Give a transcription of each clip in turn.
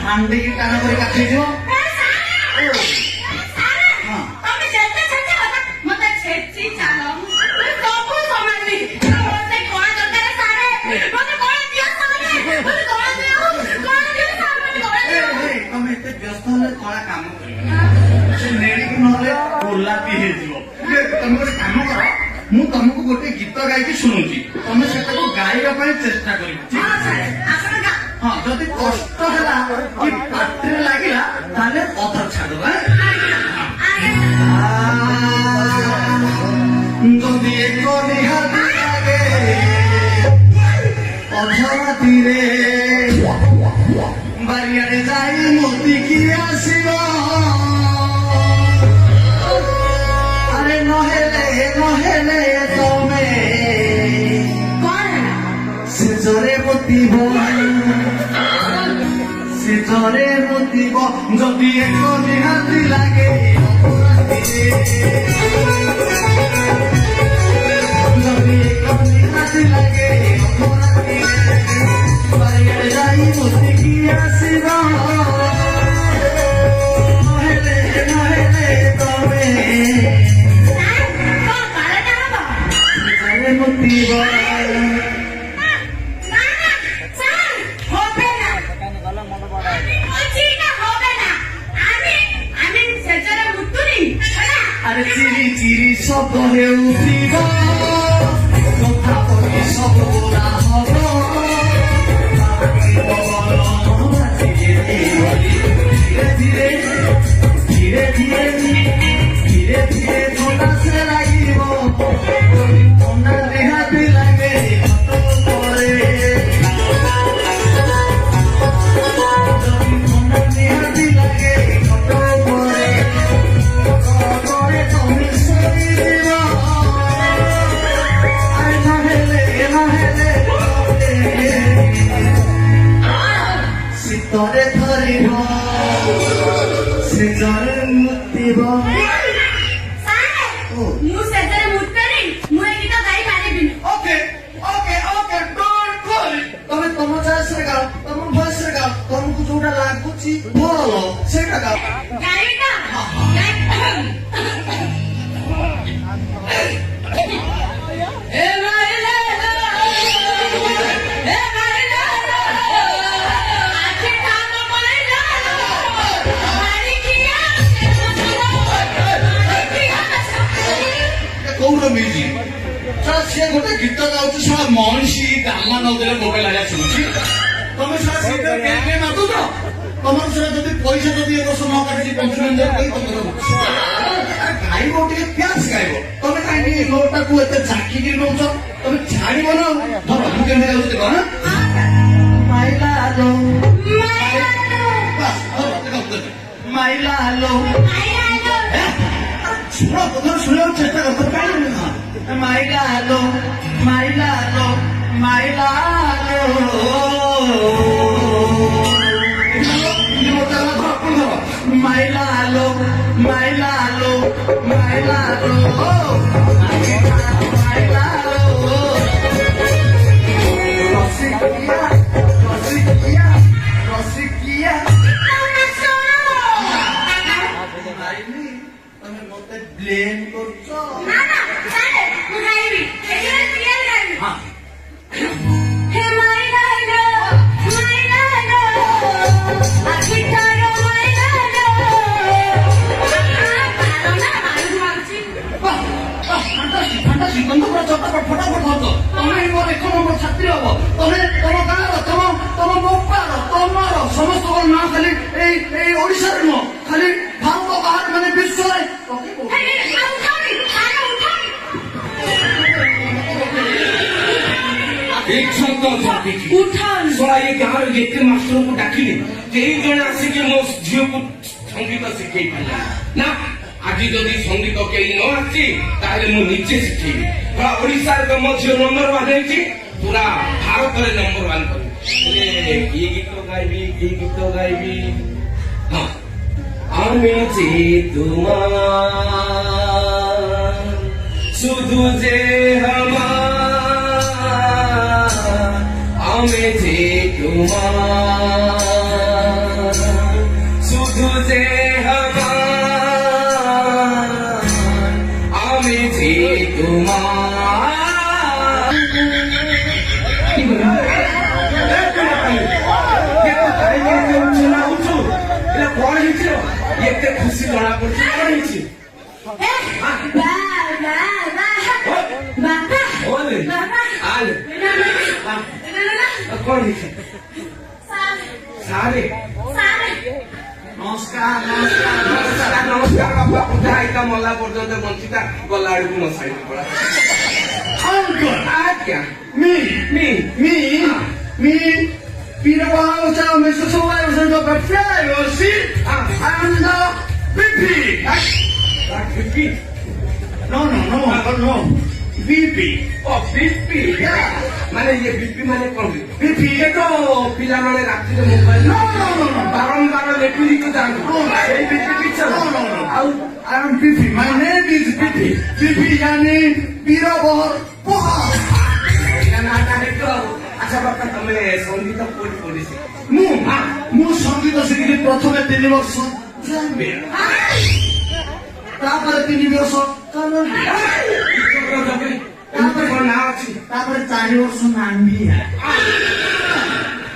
ହାଣ୍ଡି ଟାଣ କରି କାଟିଯିବ। ତମେ ଏତେ ବ୍ୟସ୍ତ ହେଲେ କଳା କାମ କରିବ ସେ ନେଳିକି ନହେଲେ ଗୋଲାପି ହେଇଯିବ। ତମେ ଗୋଟେ କାମ କର, ମୁଁ ତମକୁ ଗୋଟେ ଗୀତ ଗାଇକି ଶୁଣୁଛି, ତମେ ସେଟାକୁ ଗାଇବା ପାଇଁ ଚେଷ୍ଟା କରିବ। ହଁ, ଯଦି କଷ୍ଟ ହେଲା କି ପାଟିରେ ଲାଗିଲା ତାହେଲେ ଅଧା ଛାଡିଦବା। ଯଦି ଏକ ନିହାତି ଲାଗେ ଅଧରାତିରେ ବାରିଆଡେ ଯାଇ ମୋତିକି ଆସିବ। ଆରେ ନହେଲେ ନହେଲେ ତମେ ସେଜରେ ମୋତିବ, ସେଜରେ ମୋତିବ। ଯଦି ଏକ ନିହାତି ଲାଗେ ଯଦି ଏକ ନିହାତି ଲାଗେ ବାରିଆଡେ ଯାଇ ମୋତିକି ଆସିବ। ନହେଲେ ନହେଲେ ତମେ ସେଜରେ ମୋତିବ। আরে চিরি চিরি শব্দ হেউথিব, কথা বলি সব গোলা হব। ধীরে ধীরে ধীরে ধীরে ধীরে ধীরে ঠোঁটা সে লাগিব। ঠোঁটা দেহাতে লাগে পরে, ঠোঁটা দেহাতে লাগে পরে। শীতরে ধরিব সেজরে মুতিব। ওকে ওকে ওকে ডোন্ট ওয়ারি, তবে ତମ ଚଏସରେ ଗାଅ, ତମ ଭଏସରେ ଗାଅ, ତମକୁ ଯୋଉଟା ଲାଗୁଛି ଭଲ ସେଇଟା ଗାଅ। সে গোটে গীত গাଉଛି সারা ମଣିଷୀ ଡାଲମା ନଦେଲେ ମୋବାଇଲ ଆଜ୍ଞା ଶୁଣୁଛି। ତମେ ସାରା ସେଇଟା ମାଗୁଛ, ତମର ସେଟା ଯଦି ପଇସା ଯଦି ଏ ବର୍ଷ ନ କାଟିଛି ପଞ୍ଚୁରଞ୍ଜନ ଗାଇବ ଟିକେ ପ୍ୟାସ ଗାଇବ। ତମେ କାହିଁକି ନୋଟଟାକୁ ଏତେ ଚାକିରି ନଉଛ? ତମେ ଛାଡିବ ନା। ଧର ମୁଁ କେମିତି ଗାଉଛି ଦେଖ। ମାଇଲା ଆଲୋ ମାଇଲା ଆଲୋ ଶୁଣ, ପ୍ରଥମେ ଶୁଣିବାକୁ ଚେଷ୍ଟା କର। କାହିଁକି ମାଇଲା ଆଲୋ ମାଇଲା ଆଲୋ ମାଇଲା ଆଲୋ ମାଇଲା ଆଲୋ ମାଇଲା ଆଲୋ ମାଇଲା ଆଲୋ ମାଇଲା ଆଲୋ। ରସିକିଆ ରସିକିଆ ରସିକିଆ ତମେ ମତେ ବ୍ଲେମ କରୁଛ। ଛାତ୍ରୀ ହବ ତମେ, ତମ ଗାଁର ତମ ତମ ମୋପାର ତମର ସମସ୍ତଙ୍କର ନାଁ ଖାଲି ଏଇ ଓଡିଶାରେ ନୁହଁ, ଖାଲି ଭାରତ ବାହାରେ ମାନେ ବିଶ୍ୱରେ। ଗାଁର ଏତେ ମାଷ୍ଟରକୁ ଡାକିଲି କେହି ଜଣେ ଆସିକି ମୋ ଝିଅକୁ ସଙ୍ଗୀତ ଶିଖେଇ ପାରିଲା ନା। ଆଜି ଯଦି ସଙ୍ଗୀତ କେହି ନ ଆସିଛି ତାହେଲେ ମୁଁ ନିଜେ ଶିଖେଇବି। ପୁରା ଓଡିଶାରେ ତ ମୋ ଝିଅ ନମ୍ବର 1 ହେଇଛି, ପୁରା ଭାରତରେ ନମ୍ବର 1 କରିବି। কি গীত গাইবি কি গীত গাইবি আমি যে তোমার শুধু যে আমার আমি যে তোমার সুজে আমি যে তোমার এতে খুশি জনা পড়ছে কଣ ହେଇଛି କଣ ହେଇଛି ସାରେ ନମସ୍କାର ନମସ୍କାର ନମସ୍କାର ବାପା ପୂଜା ହେଇତା ମଲା ପର୍ଯ୍ୟନ୍ତ ବଞ୍ଚିତା ଗଲା ଆଡକୁ ମଶାଇ ପଡା ଆଜ୍ଞା Me, Peter Wallace, Mr. Soares, and the Buffalo, see? And VP. No. VP. BP Yeah. ମାନେ ଇଏ ବିପି ମାନେ କଣ VP. ଇଏ ତ ପିଲାମାନେ ରାତିରେ ମୋବାଇଲ No. ବାରମ୍ବାର ଲେଖିକି ଯାଆନ୍ତି No. ସେଇ ବିପି ପିଛା No. ଆଉ I am VP. My name is VP. VP, yani Peter Wallace. ଆଚ୍ଛା ବାପା ତମେ ସଙ୍ଗୀତ କୋଉଠି ପଢିଛ ମୁଁ ସଙ୍ଗୀତ ଶିଖିଲି ପ୍ରଥମେ 3 ବର୍ଷ ଜାମ୍ବିଆ ତାପରେ 3 ବର୍ଷ କଲମ୍ବିଆ କଣ ନାଁ ଅଛି ତାପରେ 4 ବର୍ଷ ନାମ୍ବିଆ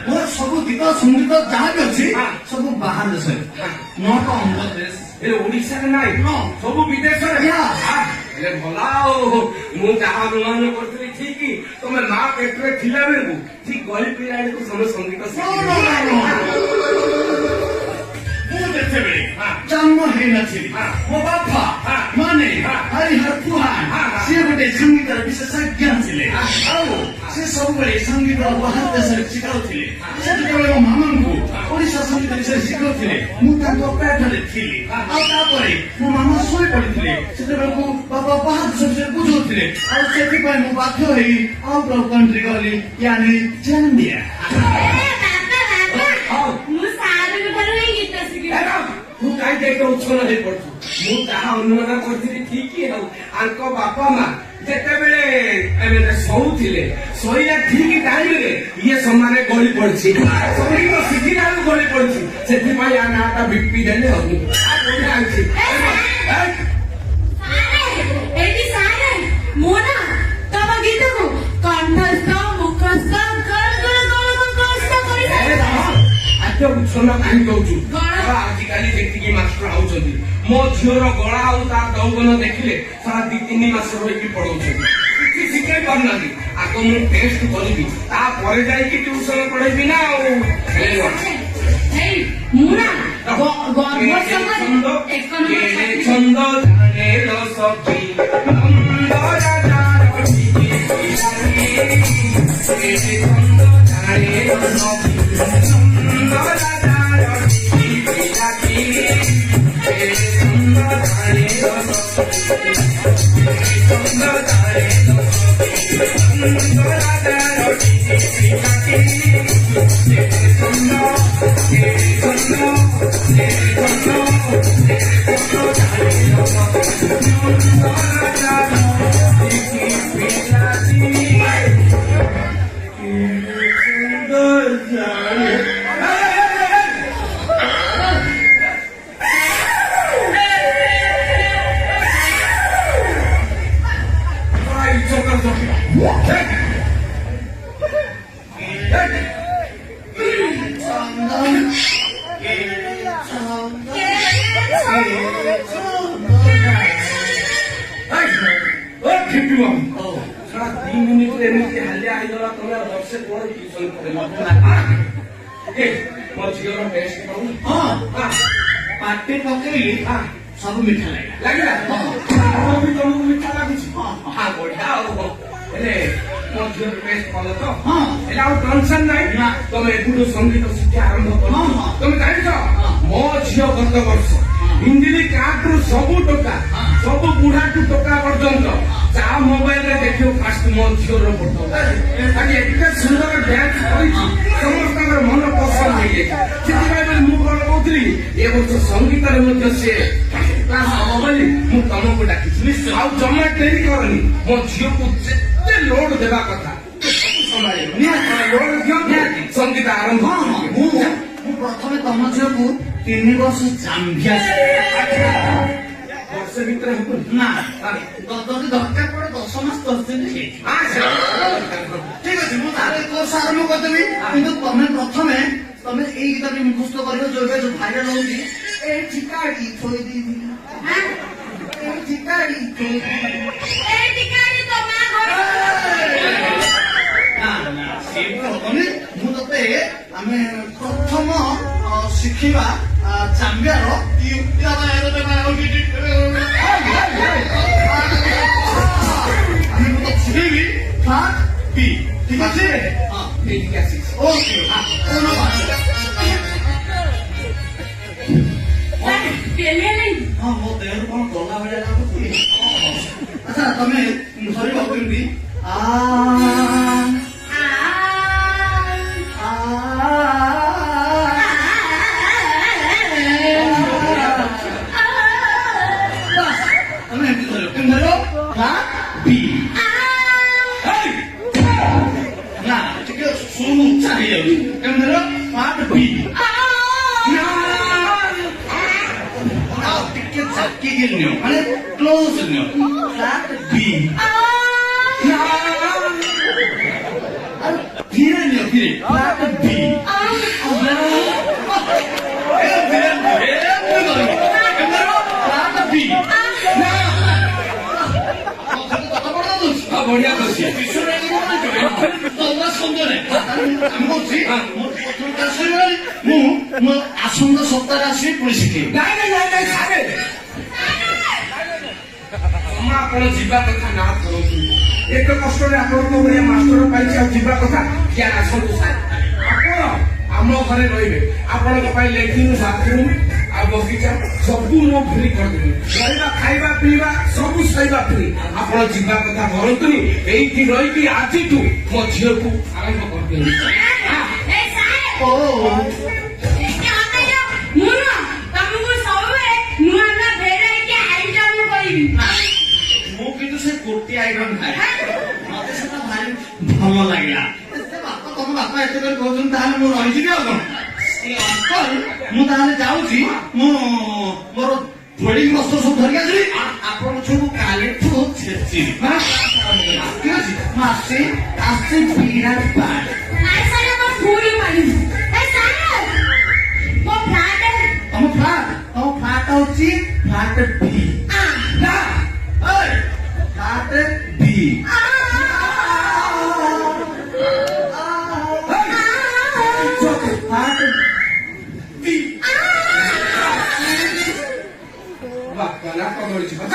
ମୋର ସବୁ ଗୀତ ସଙ୍ଗୀତ ଯାହା ବି ଅଛି ସବୁ ବାହାର ଦେଶରେ ନଟ ଅନ୍ଧ୍ରପ୍ରଦେଶ ହେଲେ ଓଡିଶାରେ ନାହିଁ No. ସବୁ ବିଦେଶରେ Yeah. ହେଲେ ଭଲ ଆଉ ମୁଁ ଯାହା ଅନୁମାନ କରିଥିଲି ଠିକ ତମେ ମା ପେଟରେ ଥିଲା ବେଳକୁ ଠିକ ଗଳି ପିଲାକୁ ତମେ ସଙ୍ଗୀତ ମୁଁ ଯେତେବେଳେ ଜନ୍ମ ହେଇନଥିଲି ମୋ ବାପା ମାନେ ହରିହର ପୁହାନ ସିଏ ଗୋଟେ ସଙ୍ଗୀତର ବିଶେଷଜ୍ଞ ଥିଲେ ଆଉ ସେ ସବୁବେଳେ ସଙ୍ଗୀତ ବାହାର ଦେଶରେ ଶିଖାଉଥିଲେ ସେତେବେଳେ ମୋ ମାମାଙ୍କୁ ଓଡ଼ିଶା ସଙ୍ଗୀତ ବିଷୟରେ ଶିଖାଉଥିଲେ ମୁଁ ତାଙ୍କ ପେଟରେ ଥିଲି ଆଉ ତାପରେ ମୋ ମାମା ଶୋଇ ପଡିଥିଲେ ସେତେବେଳକୁ ବାପା ବାହାର ଦେଶ ବିଷୟରେ ବୁଝଉଥିଲେ ଆଉ ସେଥିପାଇଁ ମୁଁ ବାଧ୍ୟ ହେଇ ଆଉ କଣ୍ଟ୍ରି ଗଲି ୟାନି ଜାମ୍ବିଆ ମୁଁ କାହିଁକି ଏତେ ଉଚ୍ଛନ୍ନ ହେଇପଡୁଛୁ ମୁଁ ତାହା ଅନୁମାନ କରିଥିଲି ଠିକ ଆଉ ଆଙ୍କ ବାପା ମା ଯେତେବେଳେ ଏମାନେ ଶୋଉଥିଲେ ଶୋଇଲା ଠିକ ଟାଇମରେ ଇଏ ସମାନେ ଗଳି ପଡିଛି ସଙ୍ଗୀତ ଶିଖିଲାରୁ ଗଳି ପଡିଛି ସେଥିପାଇଁ ଆ ନାଁଟା ବିପି ଦେଲେ ଆଉ ବଢିଆ ଅଛି ମୁଁ ନା ତମ ଗୀତକୁ କଣ୍ଠସ୍ଥ ମୁଖସ୍ଥ ଏତେ ଉଚ୍ଛନ୍ନ କାହିଁ ଦଉଛୁ ଗଳା? ଆଜିକାଲି ଯେତିକି ମାଷ୍ଟର ଆଉଛନ୍ତି ମୋ ଝିଅର ଗଳା ଆଉ ତା ଦୌଗନ ଦେଖିଲେ ସାରା 2-3 ମାସ ରହିକି ପଢଉଛନ୍ତି କିଛି ଶିଖେଇ ପାରୁନାହାନ୍ତି ଆଗ ମୁଁ ଟେଷ୍ଟ କରିବି ତାପରେ ଯାଇକି ଟ୍ୟୁସନ ପଢେଇବି ନା ଆଉ ମୁଁ ନା ଗର୍ଭ ଛନ୍ଦ ଜାଣେ ସଖୀ ନନ୍ଦ ରାଜାର ଟିକେ ଛନ୍ଦ ଜାଣେ ସଖୀ ନନ୍ଦ ରାଜାର ଟିକେ ଛନ୍ଦ ଜାଣେ ସଖୀ ଛନ୍ଦ ଜାଣେ ନନ୍ଦ ରାଜାର ଟିକେ ଛନ୍ଦ ଏମିତି ହାଲିଆ ହେଇଗଲା ତମେ ବର୍ଷେ ପରେ ଟ୍ୟୁସନ ମୋ ଝିଅର ଟେଷ୍ଟ କରୁ ପାଟି ପକେଇଲି ସବୁ ମିଠା ଲାଗିଲା ଲାଗିଲା ବି ତମକୁ ମିଠା ଲାଗୁଛି ବଢିଆ ଆଉ ହେଲେ ମୋ ଝିଅର ଟେଷ୍ଟ କଲ ତ ହେଲେ ଆଉ ଟେନସନ ନାହିଁ ତମେ ଏଠୁ ସଙ୍ଗୀତ ଶିକ୍ଷା ଆରମ୍ଭ କର ତମେ ଜାଣିଛ ମୋ ଝିଅ ଗତ ବର୍ଷ ହିନ୍ଦୀ କାର୍ଡରୁ ସବୁ ଟଙ୍କା ସବୁ ବୁଢାଠୁ ଟଙ୍କା ପର୍ଯ୍ୟନ୍ତ ଯାହା ମୋବାଇଲରେ ଦେଖିବ ଫାଷ୍ଟ ମୋ ଝିଅର ଫଟୋ ଆଜି ଏତେ ସୁନ୍ଦର ଡ୍ୟାନ୍ସ କରିଛି ସମସ୍ତଙ୍କର ମନ ପସନ୍ଦ ହେଇଯାଇଛି ସେଥିପାଇଁ ବୋଲି ମୁଁ କଣ କହୁଥିଲି ଏ ବର୍ଷ ସଙ୍ଗୀତରେ ମଧ୍ୟ ସିଏ କ୍ଲାସ ହବ ବୋଲି ମୁଁ ତମକୁ ଡାକିଛି ନିଶ୍ଚୟ ଆଉ ଜମା ଡେରି କରନି ମୋ ଝିଅକୁ ଯେତେ ଲୋଡ ଦେବା କଥା ଲୋଡ ଦିଅ ସଙ୍ଗୀତ ଆରମ୍ଭ ମୁଁ ପ୍ରଥମେ ତମ ଝିଅକୁ 3 ବର୍ଷ ଜାମ୍ବିଆ ବର୍ଷେ ଭିତରେ ହବନି ନା ଯଦି ଦରକାର ପଡେ 10 ମାସ 10 ଦିନ ହେଇଯିବ। ଠିକ ଅଛି ମୁଁ ତାହେଲେ କୋର୍ସ ଆରମ୍ଭ କରିଦେବି କିନ୍ତୁ ତମେ ପ୍ରଥମେ ତମେ ଏଇ ଗୀତଟି ମୁଖସ୍ଥ କରିବ ଯୋଉଟା ଯୋଉ ଭାଇରାଲ ହଉଛି ଏଇଠି କାଢି ଥୋଇ ଦେଇଥିଲି ଏଇଠି କାଢି ଥୋଇ ଦେଇଥିଲି। ଏ ଟିକାଟି ତ ମା ଘର ନା ନା ସେଇଟା ହବନି ମୁଁ ତତେ ଆମେ ପ୍ରଥମ ଶିଖିବା ଚାମ୍ବିଆର আমি তো শিখেবি ফ্লাট বি ঠিক আছে ଏଇଠିକି ଆସିଛି ওকে ধন্যবাদ পেলেলেন ହଁ ମୋ ଦେହରୁ କଣ ଗଲା ଭଳିଆ ଲାଗୁଛି ଆଚ୍ଛା ତମେ ଧରିବ କେମିତି ଆ ତମେ ଏମିତି ଧରିବ କେମିତି ଧରିବ ଫ୍ଲାଟ୍ ବି ନା ଟିକେ ସୁର ଉଚ୍ଚା ହେଇଯାଉଛି କେମିତି ଧରିବ ଫ୍ଲାଟ୍ ବି ଆଉ ଟିକେ ଚାକିକି ନିଅ ମାନେ କ୍ଲୋଜ ନିଅ ଫ୍ଲାଟ୍ ବି ଧୀରେ ନିଅ ଧୀରେ ଫ୍ଲାଟ୍ ବି ଫ୍ଲାଟ୍ ବି ବଢିଆ କରିଛି ମୁଁ ଆସନ୍ତା ସପ୍ତାହରେ ଆସିବି ପୁଣି ଶିଖେଇବି ନାଇଁ ନାଇଁ ନାଇଁ ନାଇଁ ସାରେ ତମେ ଆପଣ ଯିବା କଥା ନା କରନ୍ତୁ ଏତେ କଷ୍ଟରେ ଆପଣଙ୍କ ଭଳିଆ ମାଷ୍ଟର ପାଇଛି ଆଉ ଯିବା କଥା କିଏ ଆସନ୍ତୁ ସାର୍ ଆପଣ ଆମ ଘରେ ରହିବେ ଆପଣଙ୍କ ପାଇଁ ଲେଟ୍ରିନ୍ ବାଥରୁମ୍ ଆଉ ବଗିଚା ସବୁ ମୁଁ ଫ୍ରି କରିଦେବି ରହିବା ଖାଇବା ପିଇବା ସବୁ ସହିବା ଫ୍ରି ଆପଣ ଯିବା କଥା କରନ୍ତୁନି ଏଇଠି ରହିକି ଆଜିଠୁ ମୋ ଝିଅକୁ ଆରମ୍ଭ କରିଦିଅନ୍ତୁ ଏ ସାରେ ଓ ଟିକେ ହଟାଇଲ ମୁଁ ନା ତମକୁ ସବୁବେଳେ ନୂଆ ନୂଆ ଭେରାଇଟି ଆଇଟମ କରିବି ମୁଁ କିନ୍ତୁ ସେ ଗୋଟିଏ ଆଇଟମ୍ ଖାଏ ମତେ ସେଟା ଭାରି ଭଲ ଲାଗିଲା ତମ ବାପା ଏତେ କରି କହୁଛନ୍ତି ତାହେଲେ ମୁଁ ରହିଯିବି ଆଉ କଣ ଅଙ୍କଲ ମୁଁ ତାହେଲେ ଯାଉଛି ମୁଁ ମୋର ବୋର୍ଡିଂ ବସ୍ତ୍ର ସବୁ ଧରିକି ଆସିବି ଆପଣ ସବୁ କାଲିଠୁ ଛେଚିବି ଠିକ ଅଛି ମୁଁ ଆସିଛି ଆସିଛି ବିରାଟ ପାର୍ଟ ନାଇଁ ସାରେ ମୋ ଫୁଲ ମାରିବି ଏ ସାରେ ମୋ ଫ୍ଲାଟ ତମ ଫ୍ଲାଟ ହଉଛି ଫ୍ଲାଟ ବି ନା ଫ୍ଲାଟ ବି ଫ୍ଲାଟ ବି ବାପା ନା କଦଳୀ ଯିବା